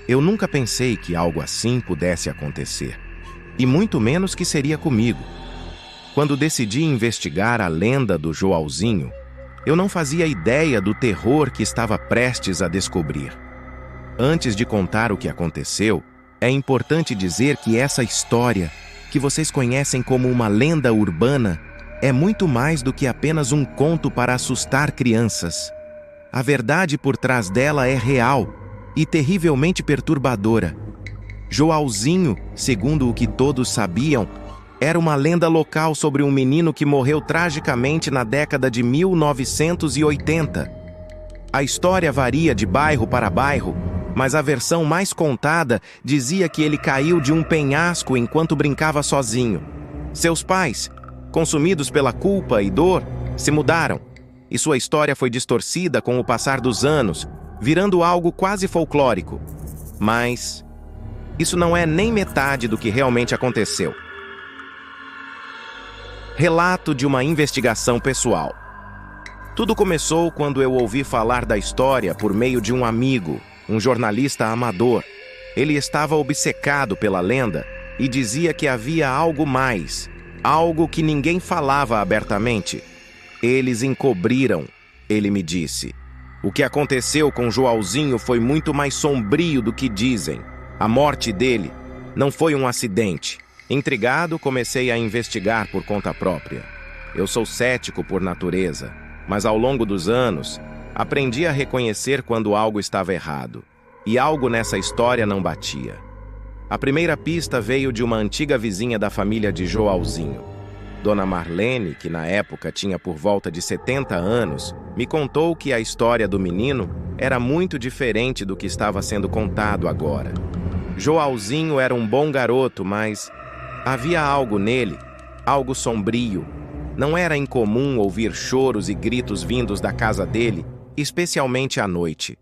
Eu nunca pensei que algo assim pudesse acontecer, e muito menos que seria comigo. Quando decidi investigar a lenda do Joãozinho, eu não fazia ideia do terror que estava prestes a descobrir. Antes de contar o que aconteceu, é importante dizer que essa história, que vocês conhecem como uma lenda urbana, é muito mais do que apenas um conto para assustar crianças. A verdade por trás dela é real e terrivelmente perturbadora. Joãozinho, segundo o que todos sabiam, era uma lenda local sobre um menino que morreu tragicamente na década de 1980. A história varia de bairro para bairro, mas a versão mais contada dizia que ele caiu de um penhasco enquanto brincava sozinho. Seus pais, consumidos pela culpa e dor, se mudaram, e sua história foi distorcida com o passar dos anos, virando algo quase folclórico. Mas isso não é nem metade do que realmente aconteceu. Relato de uma investigação pessoal. Tudo começou quando eu ouvi falar da história por meio de um amigo, um jornalista amador. Ele estava obcecado pela lenda e dizia que havia algo mais, algo que ninguém falava abertamente. Eles encobriram, ele me disse. O que aconteceu com Joãozinho foi muito mais sombrio do que dizem. A morte dele não foi um acidente. Intrigado, comecei a investigar por conta própria. Eu sou cético por natureza, mas ao longo dos anos, aprendi a reconhecer quando algo estava errado. E algo nessa história não batia. A primeira pista veio de uma antiga vizinha da família de Joãozinho. Dona Marlene, que na época tinha por volta de 70 anos, me contou que a história do menino era muito diferente do que estava sendo contado agora. Joãozinho era um bom garoto, mas havia algo nele, algo sombrio. Não era incomum ouvir choros e gritos vindos da casa dele, especialmente à noite.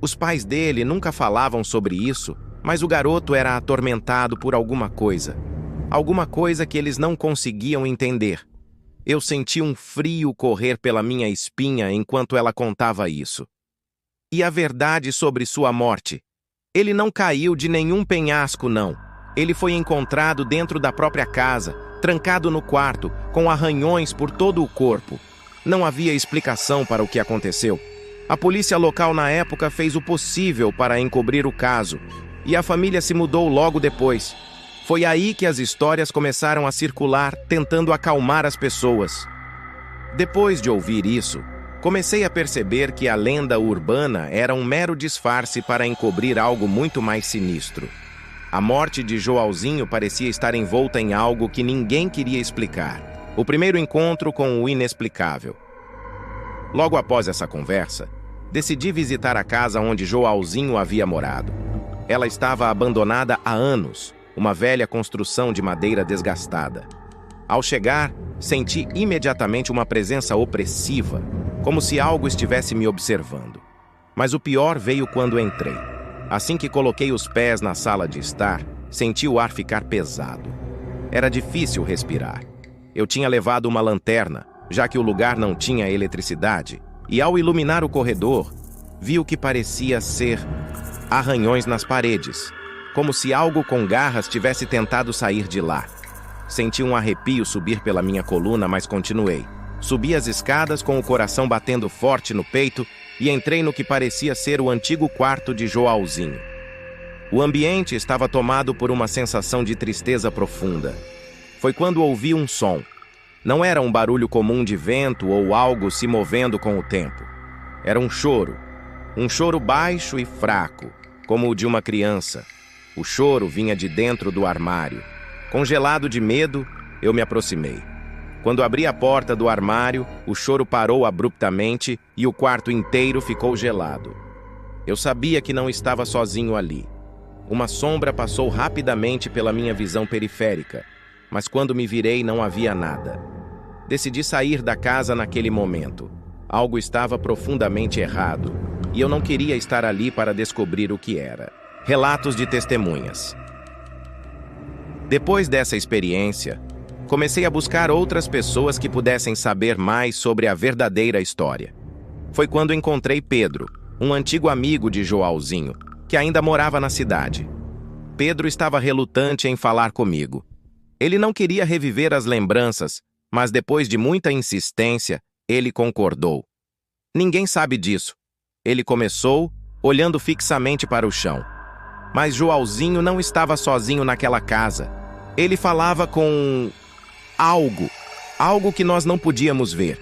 Os pais dele nunca falavam sobre isso, mas o garoto era atormentado por alguma coisa que eles não conseguiam entender. Eu senti um frio correr pela minha espinha enquanto ela contava isso. E a verdade sobre sua morte? Ele não caiu de nenhum penhasco, não. Ele foi encontrado dentro da própria casa, trancado no quarto, com arranhões por todo o corpo. Não havia explicação para o que aconteceu. A polícia local na época fez o possível para encobrir o caso, e a família se mudou logo depois. Foi aí que as histórias começaram a circular, tentando acalmar as pessoas. Depois de ouvir isso, comecei a perceber que a lenda urbana era um mero disfarce para encobrir algo muito mais sinistro. A morte de Joãozinho parecia estar envolta em algo que ninguém queria explicar. O primeiro encontro com o inexplicável. Logo após essa conversa, decidi visitar a casa onde Joãozinho havia morado. Ela estava abandonada há anos, uma velha construção de madeira desgastada. Ao chegar, senti imediatamente uma presença opressiva, como se algo estivesse me observando. Mas o pior veio quando entrei. Assim que coloquei os pés na sala de estar, senti o ar ficar pesado. Era difícil respirar. Eu tinha levado uma lanterna, já que o lugar não tinha eletricidade, e ao iluminar o corredor, vi o que parecia ser arranhões nas paredes, como se algo com garras tivesse tentado sair de lá. Senti um arrepio subir pela minha coluna, mas continuei. Subi as escadas com o coração batendo forte no peito e entrei no que parecia ser o antigo quarto de Joãozinho. O ambiente estava tomado por uma sensação de tristeza profunda. Foi quando ouvi um som. Não era um barulho comum de vento ou algo se movendo com o tempo. Era um choro baixo e fraco, como o de uma criança. O choro vinha de dentro do armário. Congelado de medo, eu me aproximei. Quando abri a porta do armário, o choro parou abruptamente e o quarto inteiro ficou gelado. Eu sabia que não estava sozinho ali. Uma sombra passou rapidamente pela minha visão periférica, mas quando me virei não havia nada. Decidi sair da casa naquele momento. Algo estava profundamente errado, e eu não queria estar ali para descobrir o que era. Relatos de testemunhas. Depois dessa experiência, comecei a buscar outras pessoas que pudessem saber mais sobre a verdadeira história. Foi quando encontrei Pedro, um antigo amigo de Joãozinho, que ainda morava na cidade. Pedro estava relutante em falar comigo. Ele não queria reviver as lembranças, mas depois de muita insistência, ele concordou. Ninguém sabe disso. Ele começou, olhando fixamente para o chão. Mas Joãozinho não estava sozinho naquela casa. Ele falava com algo que nós não podíamos ver.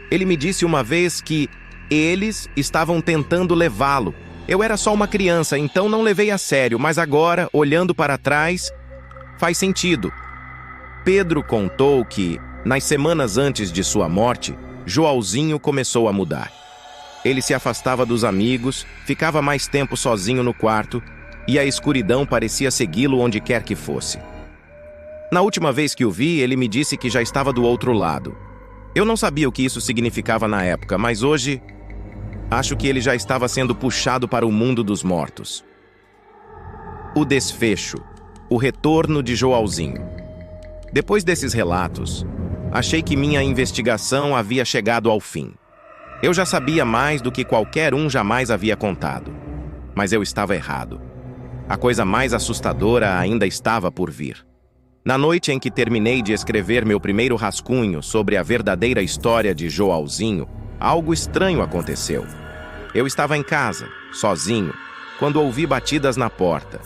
Ele me disse uma vez que eles estavam tentando levá-lo. Eu era só uma criança, então não levei a sério, mas agora, olhando para trás, faz sentido. Pedro contou que, nas semanas antes de sua morte, Joãozinho começou a mudar. Ele se afastava dos amigos, ficava mais tempo sozinho no quarto, e a escuridão parecia segui-lo onde quer que fosse. Na última vez que o vi, ele me disse que já estava do outro lado. Eu não sabia o que isso significava na época, mas hoje acho que ele já estava sendo puxado para o mundo dos mortos. O desfecho. O retorno de Joãozinho. Depois desses relatos, achei que minha investigação havia chegado ao fim. Eu já sabia mais do que qualquer um jamais havia contado. Mas eu estava errado. A coisa mais assustadora ainda estava por vir. Na noite em que terminei de escrever meu primeiro rascunho sobre a verdadeira história de Joãozinho, algo estranho aconteceu. Eu estava em casa, sozinho, quando ouvi batidas na porta.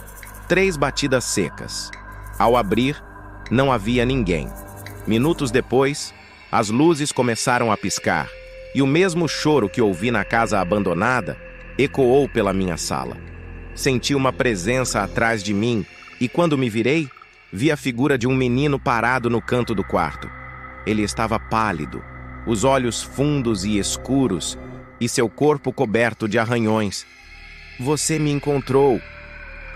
3 batidas secas. Ao abrir, não havia ninguém. Minutos depois, as luzes começaram a piscar, e o mesmo choro que ouvi na casa abandonada ecoou pela minha sala. Senti uma presença atrás de mim, e quando me virei, vi a figura de um menino parado no canto do quarto. Ele estava pálido, os olhos fundos e escuros, e seu corpo coberto de arranhões. "Você me encontrou",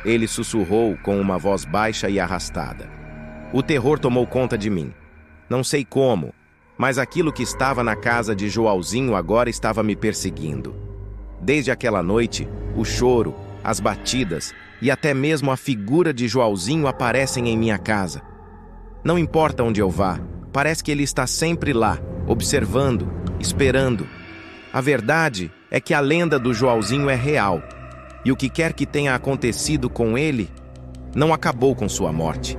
ele sussurrou com uma voz baixa e arrastada. O terror tomou conta de mim. Não sei como, mas aquilo que estava na casa de Joãozinho agora estava me perseguindo. Desde aquela noite, o choro, as batidas e até mesmo a figura de Joãozinho aparecem em minha casa. Não importa onde eu vá, parece que ele está sempre lá, observando, esperando. A verdade é que a lenda do Joãozinho é real, e o que quer que tenha acontecido com ele não acabou com sua morte.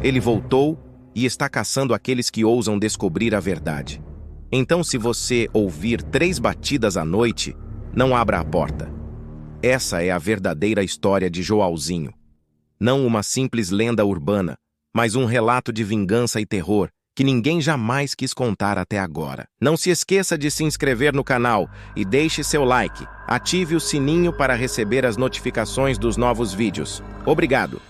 Ele voltou e está caçando aqueles que ousam descobrir a verdade. Então, se você ouvir 3 batidas à noite, não abra a porta. Essa é a verdadeira história de Joãozinho. Não uma simples lenda urbana, mas um relato de vingança e terror que ninguém jamais quis contar até agora. Não se esqueça de se inscrever no canal e deixe seu like. Ative o sininho para receber as notificações dos novos vídeos. Obrigado!